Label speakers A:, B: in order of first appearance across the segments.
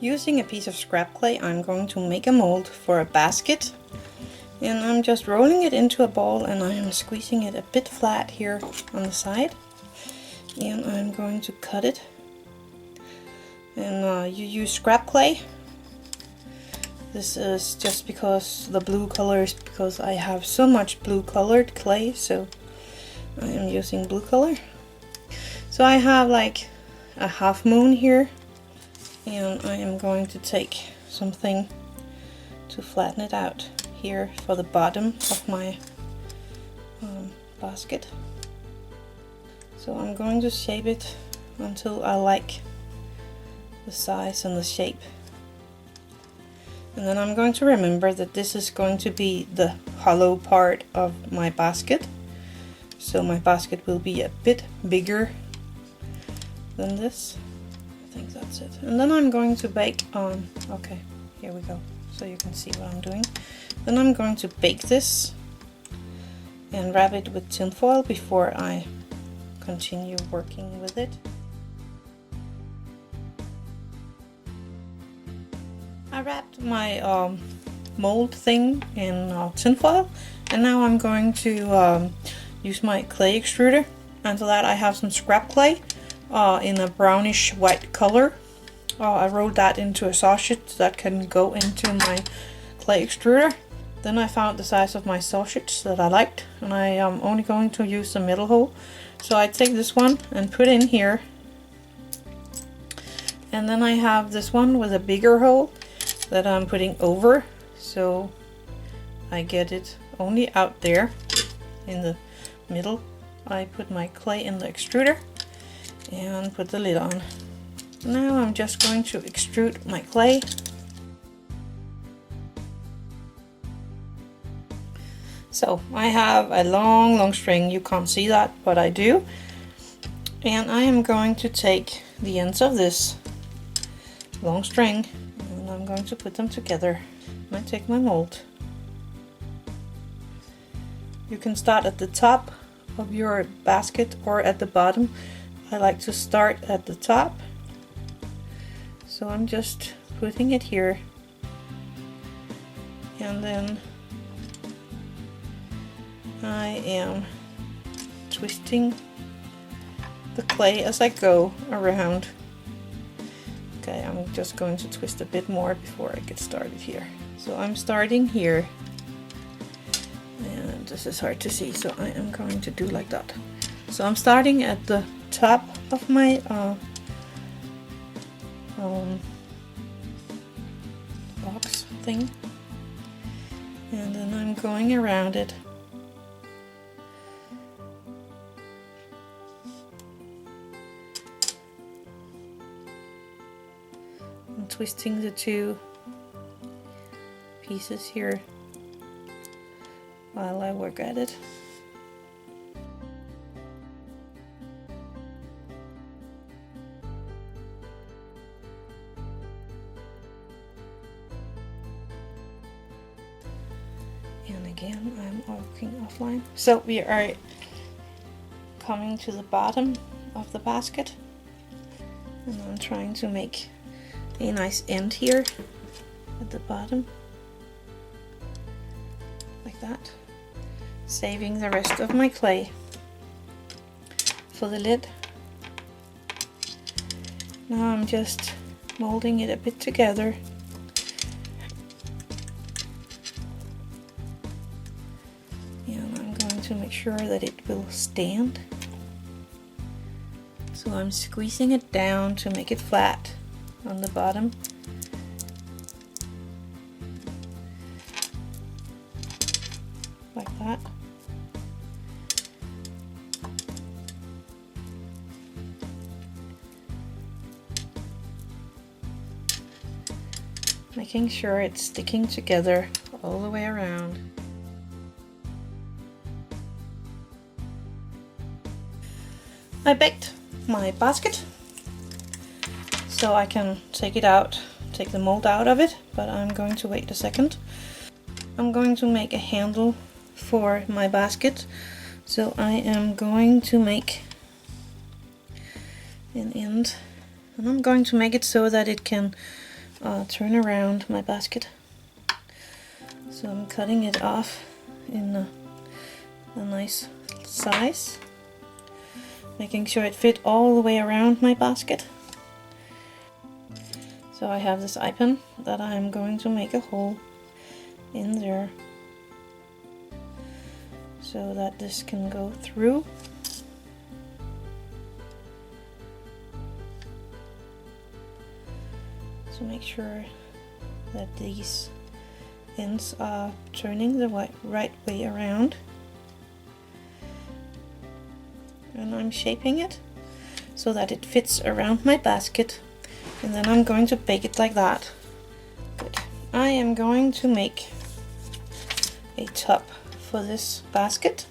A: Using a piece of scrap clay, I'm going to make a mold for a basket. And I'm just rolling it into a ball, and I am squeezing it a bit flat here on the side. And I'm going to cut it. And you use scrap clay. This is just because the blue color is because I have so much blue colored clay, so I am using blue color. So I have like a half moon here, and I am going to take something to flatten it out here for the bottom of my basket. So I'm going to shape it until I like the size and the shape. And then I'm going to remember that this is going to be the hollow part of my basket. So my basket will be a bit bigger than this. I think that's it. And then I'm going to bake on, okay, here we go, so you can see what I'm doing. Then I'm going to bake this and wrap it with tin foil before I continue working with it. I wrapped my mold thing in tin foil, and now I'm going to use my clay extruder. And for that I have some scrap clay in a brownish white color. I rolled that into a sausage that can go into my clay extruder. Then I found the size of my sausage that I liked, and I am only going to use the middle hole. So I take this one and put in here, and then I have this one with a bigger hole that I'm putting over, so I get it only out there in the middle. I put my clay in the extruder and put the lid on. Now I'm just going to extrude my clay. So I have a long string. You can't see that, but I do. And I am going to take the ends of this long string and I'm going to put them together. I take my mold. You can start at the top of your basket or at the bottom. I like to start at the top. So I'm just putting it here, and then I am twisting the clay as I go around. Okay, I'm just going to twist a bit more before I get started here. So I'm starting here, and this is hard to see, so I am going to do like that. So I'm starting at the top of my box thing, and then I'm going around it. I'm twisting the two pieces here while I work at it. And again, I'm working offline. So we are coming to the bottom of the basket, and I'm trying to make a nice end here at the bottom, like that, saving the rest of my clay for the lid. Now I'm just molding it a bit together. And I'm going to make sure that it will stand. So I'm squeezing it down to make it flat on the bottom. Like that. Making sure it's sticking together all the way around. I baked my basket, so I can take it out, take the mold out of it, but I'm going to wait a second. I'm going to make a handle for my basket, so I am going to make an end, and I'm going to make it so that it can turn around my basket. So I'm cutting it off in a nice size, making sure it fit all the way around my basket. So I have this eye pin that I'm going to make a hole in there so that this can go through. So make sure that these ends are turning the right way around. And I'm shaping it so that it fits around my basket, and then I'm going to bake it like that. Good. I am going to make a top for this basket,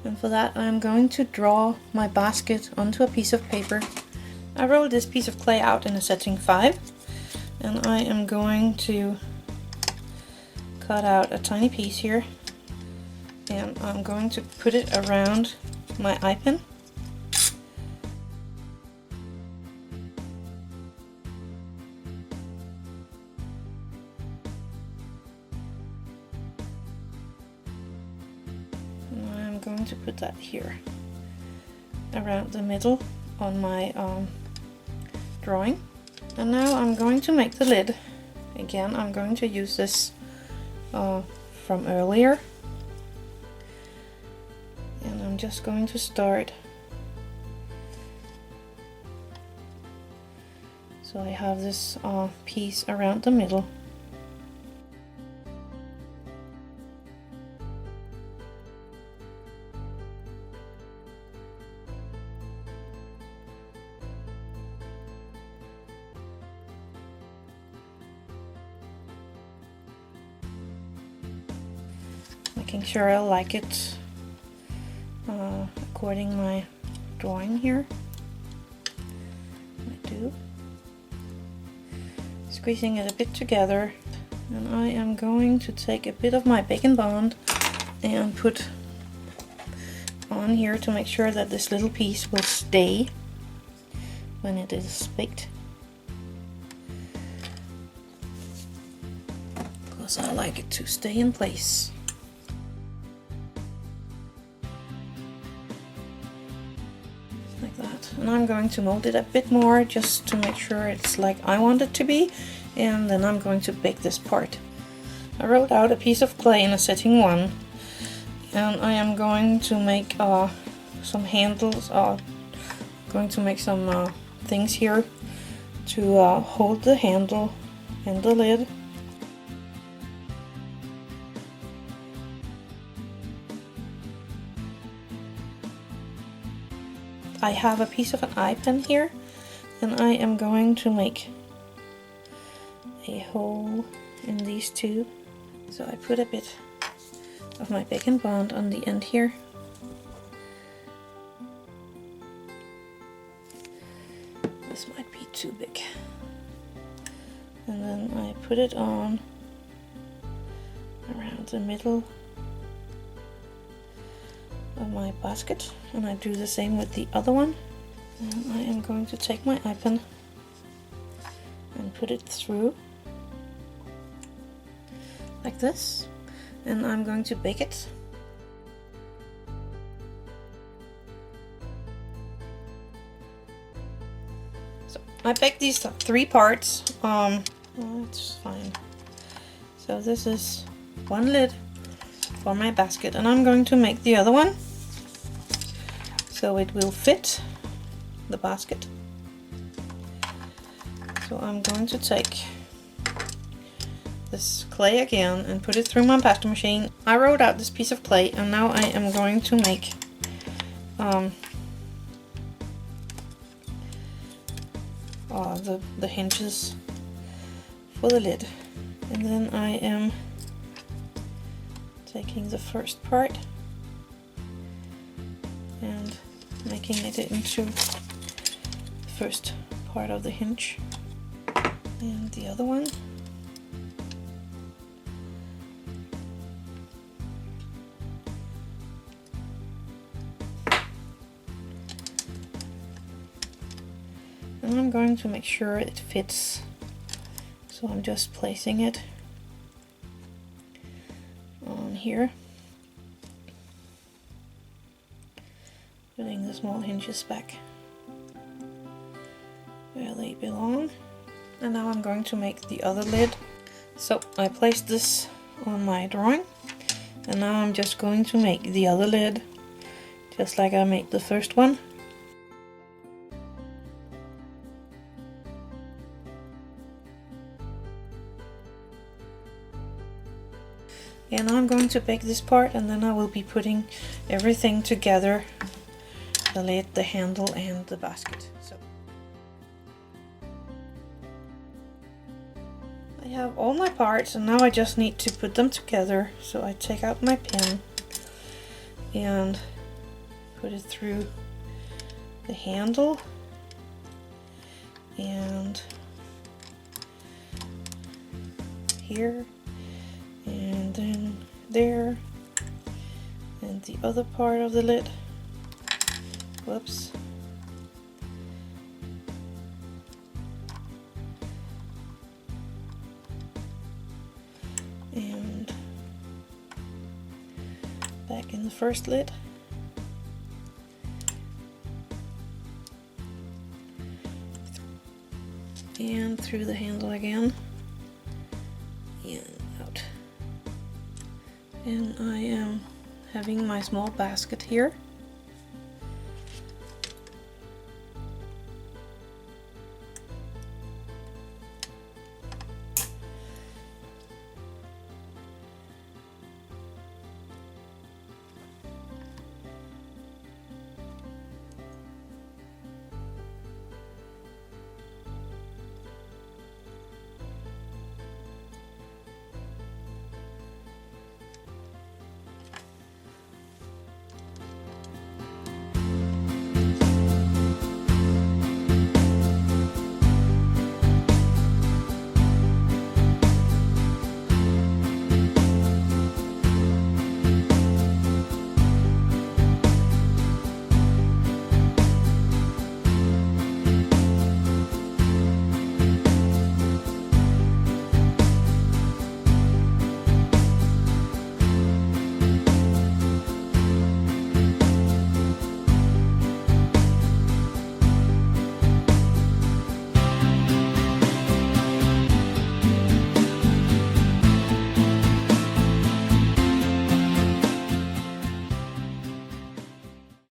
A: and for that I'm going to draw my basket onto a piece of paper. I rolled this piece of clay out in a setting 5, and I am going to cut out a tiny piece here, and I'm going to put it around my eye pin. And I'm going to put that here around the middle on my drawing. And now I'm going to make the lid. Again, I'm going to use this from earlier, and I'm just going to start. So I have this piece around the middle. Making sure I like it according my drawing here. I do. Squeezing it a bit together, and I am going to take a bit of my bacon bond and put on here to make sure that this little piece will stay when it is baked. Because I like it to stay in place. Like that. And I'm going to mold it a bit more just to make sure it's like I want it to be, and then I'm going to bake this part. I wrote out a piece of clay in a setting 1, and I am going to make some handles, going to make some things here to hold the handle and the lid. I have a piece of an eye pin here, and I am going to make a hole in these two. So I put a bit of my bacon bond on the end here. This might be too big. And then I put it on around the middle of my basket, and I do the same with the other one. And I am going to take my eye pin and put it through like this, and I'm going to bake it. So I baked these 3 parts. It's fine. So this is one lid for my basket, and I'm going to make the other one so it will fit the basket. So I'm going to take this clay again and put it through my pasta machine. I wrote out this piece of clay, and now I am going to make the hinges for the lid. And then I am taking the first part and making it into the first part of the hinge, and the other one. And I'm going to make sure it fits So I'm just placing it on here, putting the small hinges back where they belong. And now I'm going to make the other lid. So I placed this on my drawing, and now I'm just going to make the other lid just like I made the first one. And now I'm going to bake this part, and then I will be putting everything together, the lid, the handle, and the basket. So I have all my parts, and now I just need to put them together. So I take out my pen and put it through the handle and here, and then there, and the other part of the lid. Whoops. And back in the first lid. And through the handle again. And out. And I am having my small basket here.